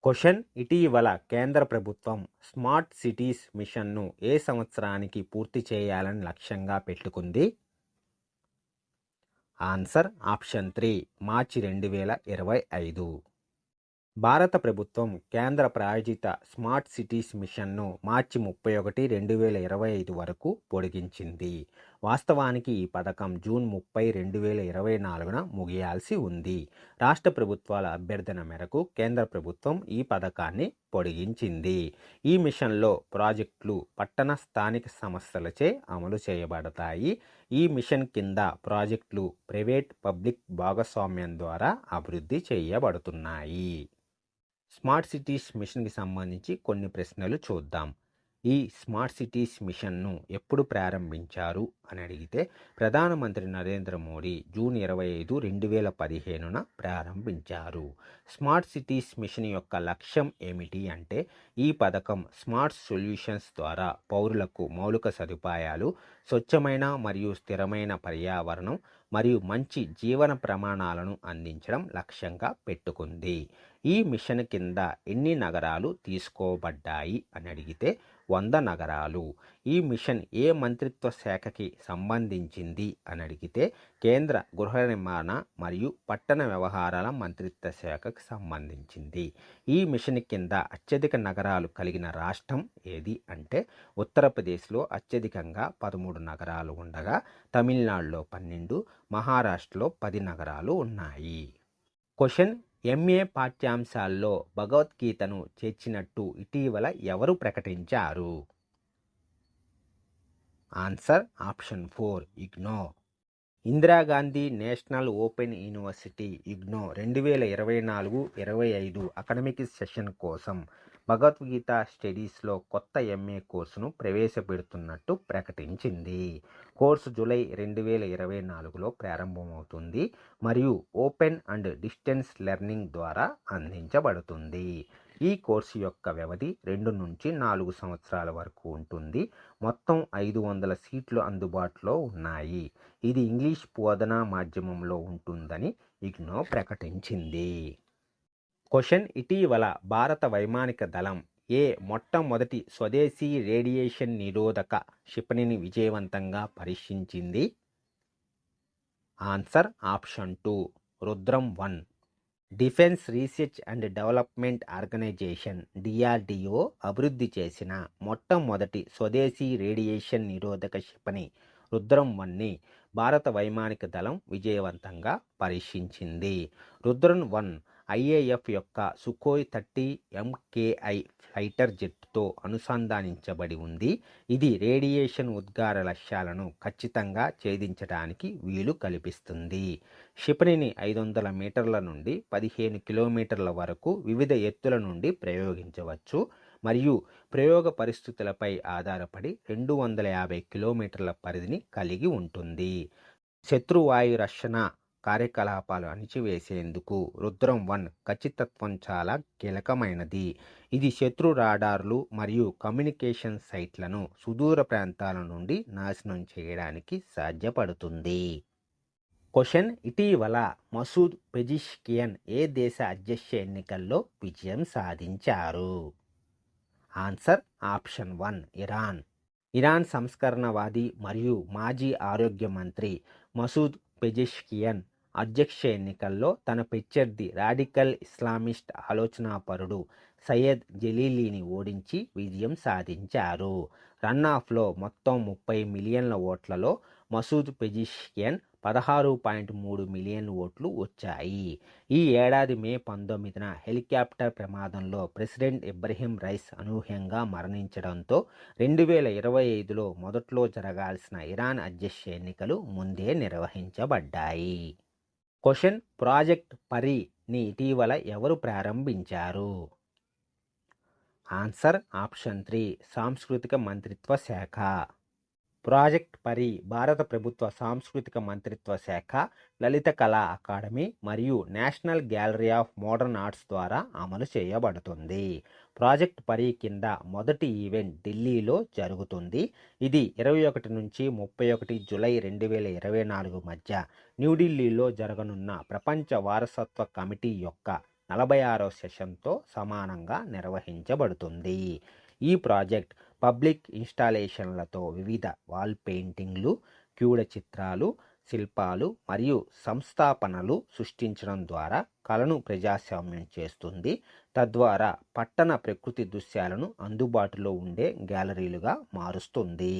Question: ఇటీవల కేంద్ర ప్రభుత్వం స్మార్ట్ సిటీస్ మిషన్ను ఏ సంవత్సరానికి పూర్తి చేయాలని లక్ష్యంగా పెట్టుకుంది? ఆన్సర్ ఆప్షన్ 3 మార్చి 2025. భారత ప్రభుత్వం కేంద్ర ప్రాయోజిత స్మార్ట్ సిటీస్ మిషన్ను మార్చి 31, 2025 వరకు పొడిగించింది. వాస్తవానికి ఈ పథకం జూన్ 30, 2024న ముగియాల్సి ఉంది. రాష్ట్ర ప్రభుత్వాల అభ్యర్థన మేరకు కేంద్ర ప్రభుత్వం ఈ పథకాన్ని పొడిగించింది. ఈ మిషన్లో ప్రాజెక్టులు పట్టణ స్థానిక సంస్థలచే అమలు చేయబడతాయి. ఈ మిషన్ కింద ప్రాజెక్టులు ప్రైవేట్ పబ్లిక్ భాగస్వామ్యం ద్వారా అభివృద్ధి చేయబడుతున్నాయి. స్మార్ట్ సిటీస్ మిషన్కి సంబంధించి కొన్ని ప్రశ్నలు చూద్దాం. ఈ స్మార్ట్ సిటీస్ మిషన్ను ఎప్పుడు ప్రారంభించారు అని అడిగితే ప్రధానమంత్రి నరేంద్ర మోడీ జూన్ 25, 2015న ప్రారంభించారు. స్మార్ట్ సిటీస్ మిషన్ యొక్క లక్ష్యం ఏమిటి అంటే ఈ పథకం స్మార్ట్ సొల్యూషన్స్ ద్వారా పౌరులకు మౌలిక సదుపాయాలు, స్వచ్ఛమైన మరియు స్థిరమైన పర్యావరణం మరియు మంచి జీవన ప్రమాణాలను అందించడం లక్ష్యంగా పెట్టుకుంది. ఈ మిషన్ కింద ఎన్ని నగరాలు తీసుకోబడ్డాయి అని అడిగితే 100 నగరాలు. ఈ మిషన్ ఏ మంత్రిత్వ శాఖకి సంబంధించింది అని అడిగితే కేంద్ర గృహ నిర్మాణ మరియు పట్టణ వ్యవహారాల మంత్రిత్వ శాఖకు సంబంధించింది. ఈ మిషన్ కింద అత్యధిక నగరాలు కలిగిన రాష్ట్రం ఏది అంటే ఉత్తరప్రదేశ్లో అత్యధికంగా 13 నగరాలు ఉండగా తమిళనాడులో 12, మహారాష్ట్రలో 10 నగరాలు ఉన్నాయి. క్వశ్చన్: ఎంఏ పాఠ్యాంశాల్లో భగవద్గీతను చేర్చినట్టు ఇటీవల ఎవరు ప్రకటించారు? Answer option 4 IGNOU. Indira Gandhi national open university IGNOU 2024-25 academic session కోసం భగవద్గీత స్టడీస్లో కొత్త ఎంఏ కోర్సును ప్రవేశపెడుతున్నట్టు ప్రకటించింది. కోర్సు జూలై 2024లో ప్రారంభమవుతుంది మరియు ఓపెన్ అండ్ డిస్టెన్స్ లెర్నింగ్ ద్వారా అందించబడుతుంది. ఈ కోర్సు యొక్క వ్యవధి 2 నుంచి 4 సంవత్సరాల వరకు ఉంటుంది. మొత్తం 500 సీట్లు అందుబాటులో ఉన్నాయి. ఇది ఇంగ్లీష్ బోధనా మాధ్యమంలో ఉంటుందని ఇగ్నో ప్రకటించింది. క్వశ్చన్: ఇటీవల భారత వైమానిక దళం మొట్టమొదటి స్వదేశీ రేడియేషన్ నిరోధక క్షిపణిని విజయవంతంగా పరీక్షించింది? Answer option 2 Rudram. Defence research and development organisation DRDO అభివృద్ధి చేసిన మొట్టమొదటి స్వదేశీ రేడియేషన్ నిరోధక క్షిపణి రుద్రం-1ని భారత వైమానిక దళం విజయవంతంగా పరీక్షించింది. రుద్రం-1 IAF యొక్క సుఖోయ్ 30 MKI ఫైటర్ జెట్తో అనుసంధానించబడి ఉంది. ఇది రేడియేషన్ ఉద్గార లక్ష్యాలను ఖచ్చితంగా ఛేదించడానికి వీలు కల్పిస్తుంది. క్షిపణిని 500 మీటర్ల నుండి 15 కిలోమీటర్ల వరకు వివిధ ఎత్తుల నుండి ప్రయోగించవచ్చు మరియు ప్రయోగ పరిస్థితులపై ఆధారపడి 250 కిలోమీటర్ల పరిధిని కలిగి ఉంటుంది. శత్రువాయు రక్షణ కార్యకలాపాలు అణిచివేసేందుకు రుద్రం-1 ఖచ్చితత్వం చాలా కీలకమైనది. ఇది శత్రు రాడార్లు మరియు కమ్యూనికేషన్ సైట్లను సుదూర ప్రాంతాల నుండి నాశనం చేయడానికి సాధ్యపడుతుంది. క్వశ్చన్: ఇటీవల మసూద్ పెజిష్కియన్ ఏ దేశ అధ్యక్ష ఎన్నికల్లో విజయం సాధించారు? Answer option 1 Iran. ఇరాన్ సంస్కరణవాది మరియు మాజీ ఆరోగ్య మంత్రి మసూద్ పెజిష్కియన్ అధ్యక్ష ఎన్నికల్లో తన ప్రత్యర్థి రాడికల్ ఇస్లామిస్ట్ ఆలోచనాపరుడు సయ్యద్ జలీలీని ఓడించి విజయం సాధించారు. రన్నాఫ్లో మొత్తం 30 మిలియన్ల ఓట్లలో మసూద్ పెజిష్కియన్ 16.3 మిలియన్ ఓట్లు వచ్చాయి. ఈ ఏడాది మే 19న హెలికాప్టర్ ప్రమాదంలో ప్రెసిడెంట్ ఇబ్రహీం రైస్ అనూహ్యంగా మరణించడంతో 2025లో మొదట్లో జరగాల్సిన ఇరాన్ అధ్యక్ష ఎన్నికలు ముందే నిర్వహించబడ్డాయి. క్వశ్చన్: ప్రాజెక్ట్ పరీని ఇటీవల ఎవరు ప్రారంభించారు? ఆన్సర్ ఆప్షన్ 3 సాంస్కృతిక మంత్రిత్వ శాఖ. ప్రాజెక్ట్ పరీ భారత ప్రభుత్వ సాంస్కృతిక మంత్రిత్వ శాఖ, లలిత కళా అకాడమీ మరియు national gallery of modern arts ద్వారా అమలు చేయబడుతుంది. ప్రాజెక్ట్ పరీ కింద మొదటి ఈవెంట్ ఢిల్లీలో జరుగుతుంది. ఇది 21 నుంచి 31 జూలై 2024 మధ్య న్యూఢిల్లీలో జరగనున్న ప్రపంచ వారసత్వ కమిటీ యొక్క 46వ సెషన్తో సమానంగా నిర్వహించబడుతుంది. ఈ ప్రాజెక్ట్ పబ్లిక్ ఇన్స్టాలేషన్లతో వివిధ వాల్ పెయింటింగ్లు, క్యూడ చిత్రాలు, శిల్పాలు మరియు సంస్థాపనలు సృష్టించడం ద్వారా కళను ప్రజాస్వామ్యం చేస్తుంది. తద్వారా పట్టణ ప్రకృతి దృశ్యాలను అందుబాటులో ఉండే గ్యాలరీలుగా మారుస్తుంది.